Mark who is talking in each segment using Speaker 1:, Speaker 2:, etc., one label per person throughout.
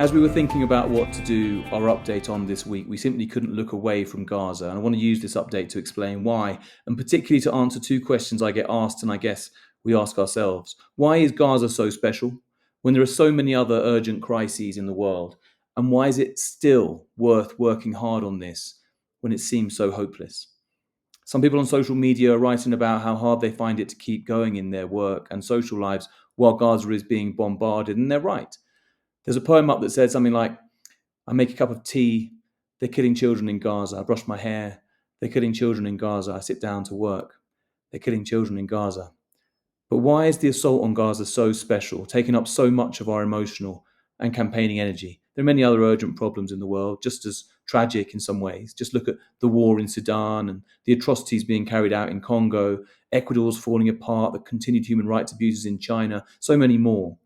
Speaker 1: As we were thinking about what to do our update on this week, we simply couldn't look away from Gaza. And I want to use this update to explain why, and particularly to answer two questions I get asked, and I guess we ask ourselves. Why is Gaza so special when there are so many other urgent crises in the world? And why is it still worth working hard on this when it seems so hopeless? Some people on social media are writing about how hard they find it to keep going in their work and social lives while Gaza is being bombarded, and they're right. There's a poem up that says something like, I make a cup of tea, they're killing children in Gaza. I brush my hair, they're killing children in Gaza. I sit down to work, they're killing children in Gaza. But why is the assault on Gaza so special, taking up so much of our emotional and campaigning energy? There are many other urgent problems in the world, just as tragic in some ways. Just look at the war in Sudan and the atrocities being carried out in Congo, Ecuador's falling apart, the continued human rights abuses in China, so many more.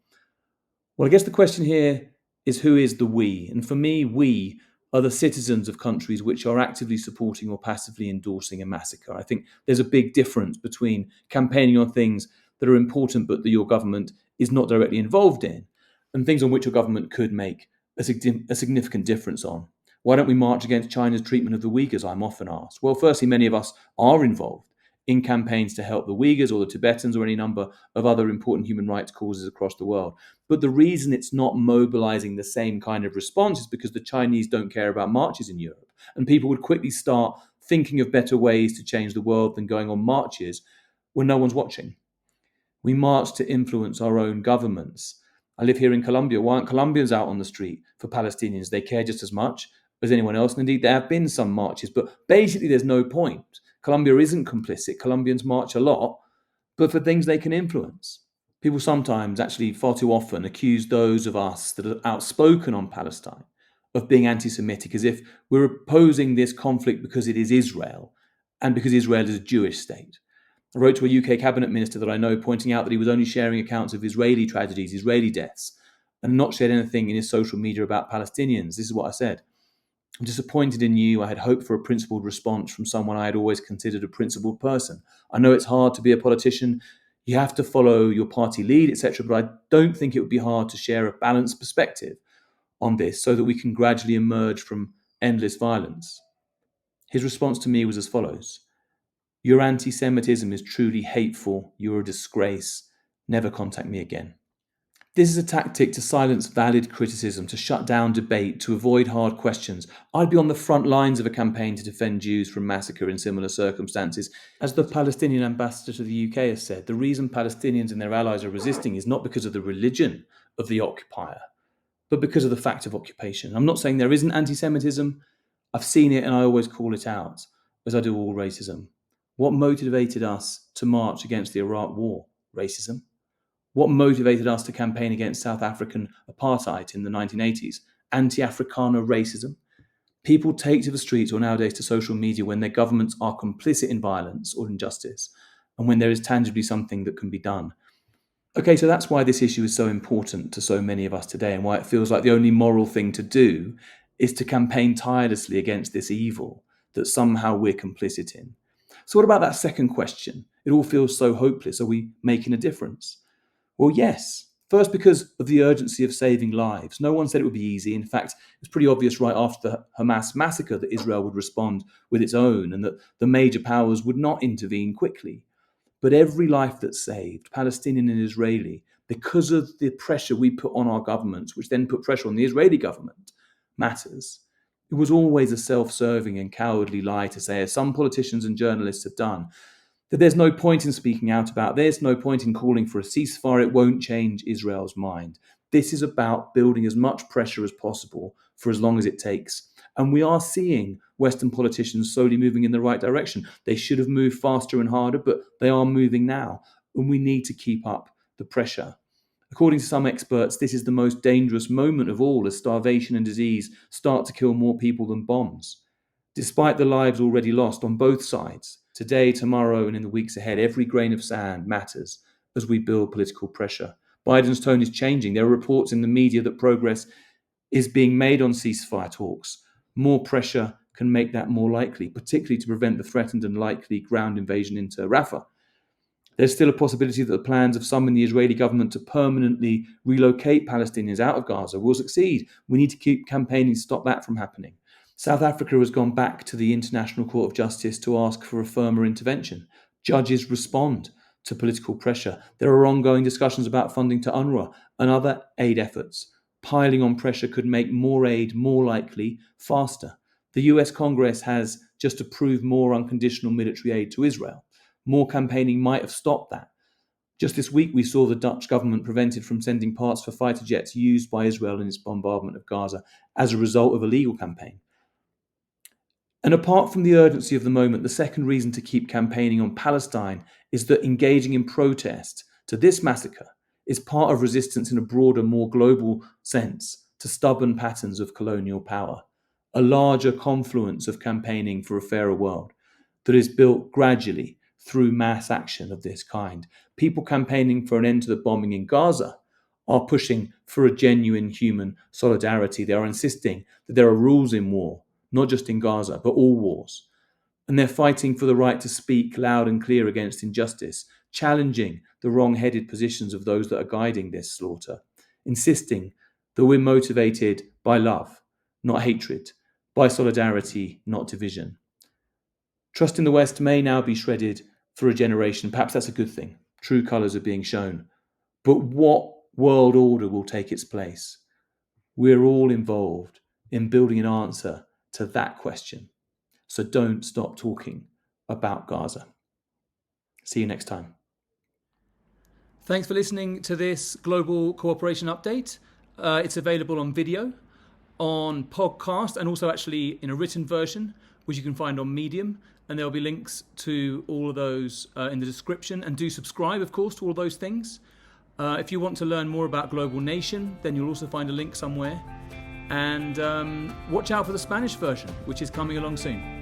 Speaker 1: Well, I guess the question here is who is the we? And for me, we are the citizens of countries which are actively supporting or passively endorsing a massacre. I think there's a big difference between campaigning on things that are important but that your government is not directly involved in, and things on which your government could make a significant difference on. Why don't we march against China's treatment of the Uyghurs, I'm often asked? Well, firstly, many of us are involved in campaigns to help the Uyghurs or the Tibetans or any number of other important human rights causes across the world. But the reason it's not mobilizing the same kind of response is because the Chinese don't care about marches in Europe. And people would quickly start thinking of better ways to change the world than going on marches when no one's watching. We march to influence our own governments. I live here in Colombia. Why aren't Colombians out on the street for Palestinians? They care just as much as anyone else. And indeed, there have been some marches, but basically there's no point. Colombia isn't complicit. Colombians march a lot, but for things they can influence. People sometimes, actually far too often, accuse those of us that are outspoken on Palestine of being anti-Semitic, as if we're opposing this conflict because it is Israel and because Israel is a Jewish state. I wrote to a UK cabinet minister that I know, pointing out that he was only sharing accounts of Israeli tragedies, Israeli deaths, and not shared anything in his social media about Palestinians. This is what I said. I'm disappointed in you. I had hoped for a principled response from someone I had always considered a principled person. I know it's hard to be a politician. You have to follow your party lead, etc. But I don't think it would be hard to share a balanced perspective on this so that we can gradually emerge from endless violence. His response to me was as follows. Your anti-Semitism is truly hateful. You're a disgrace. Never contact me again. This is a tactic to silence valid criticism, to shut down debate, to avoid hard questions. I'd be on the front lines of a campaign to defend Jews from massacre in similar circumstances. As the Palestinian ambassador to the UK has said, the reason Palestinians and their allies are resisting is not because of the religion of the occupier, but because of the fact of occupation. I'm not saying there isn't anti-Semitism. I've seen it and I always call it out, as I do all racism. What motivated us to march against the Iraq War? Racism. What motivated us to campaign against South African apartheid in the 1980s? Anti-Afrikaner racism. People take to the streets or nowadays to social media when their governments are complicit in violence or injustice, and when there is tangibly something that can be done. Okay, so that's why this issue is so important to so many of us today, and why it feels like the only moral thing to do is to campaign tirelessly against this evil that somehow we're complicit in. So what about that second question? It all feels so hopeless. Are we making a difference? Well, yes. First, because of the urgency of saving lives. No one said it would be easy. In fact, it was pretty obvious right after the Hamas massacre that Israel would respond with its own and that the major powers would not intervene quickly. But every life that's saved, Palestinian and Israeli, because of the pressure we put on our governments, which then put pressure on the Israeli government, matters. It was always a self-serving and cowardly lie to say, as some politicians and journalists have done, that there's no point in speaking out about this, no point in calling for a ceasefire, it won't change Israel's mind. This is about building as much pressure as possible for as long as it takes. And we are seeing Western politicians slowly moving in the right direction. They should have moved faster and harder, but they are moving now. And we need to keep up the pressure. According to some experts, this is the most dangerous moment of all as starvation and disease start to kill more people than bombs. Despite the lives already lost on both sides, today, tomorrow, and in the weeks ahead, every grain of sand matters as we build political pressure. Biden's tone is changing. There are reports in the media that progress is being made on ceasefire talks. More pressure can make that more likely, particularly to prevent the threatened and likely ground invasion into Rafah. There's still a possibility that the plans of some in the Israeli government to permanently relocate Palestinians out of Gaza will succeed. We need to keep campaigning to stop that from happening. South Africa has gone back to the International Court of Justice to ask for a firmer intervention. Judges respond to political pressure. There are ongoing discussions about funding to UNRWA and other aid efforts. Piling on pressure could make more aid more likely faster. The US Congress has just approved more unconditional military aid to Israel. More campaigning might have stopped that. Just this week, we saw the Dutch government prevented from sending parts for fighter jets used by Israel in its bombardment of Gaza as a result of a legal campaign. And apart from the urgency of the moment, the second reason to keep campaigning on Palestine is that engaging in protest to this massacre is part of resistance in a broader, more global sense to stubborn patterns of colonial power, a larger confluence of campaigning for a fairer world that is built gradually through mass action of this kind. People campaigning for an end to the bombing in Gaza are pushing for a genuine human solidarity. They are insisting that there are rules in war, not just in Gaza, but all wars. And they're fighting for the right to speak loud and clear against injustice, challenging the wrong-headed positions of those that are guiding this slaughter, insisting that we're motivated by love, not hatred, by solidarity, not division. Trust in the West may now be shredded for a generation. Perhaps that's a good thing. True colours are being shown. But what world order will take its place? We're all involved in building an answer to that question. So don't stop talking about Gaza. See you next time. Thanks for listening to this Global Cooperation Update. It's available on video, on podcast, and also actually in a written version, which you can find on Medium. And there'll be links to all of those in the description. And do subscribe, of course, to all those things. If you want to learn more about Global Nation, then you'll also find a link somewhere. And watch out for the Spanish version, which is coming along soon.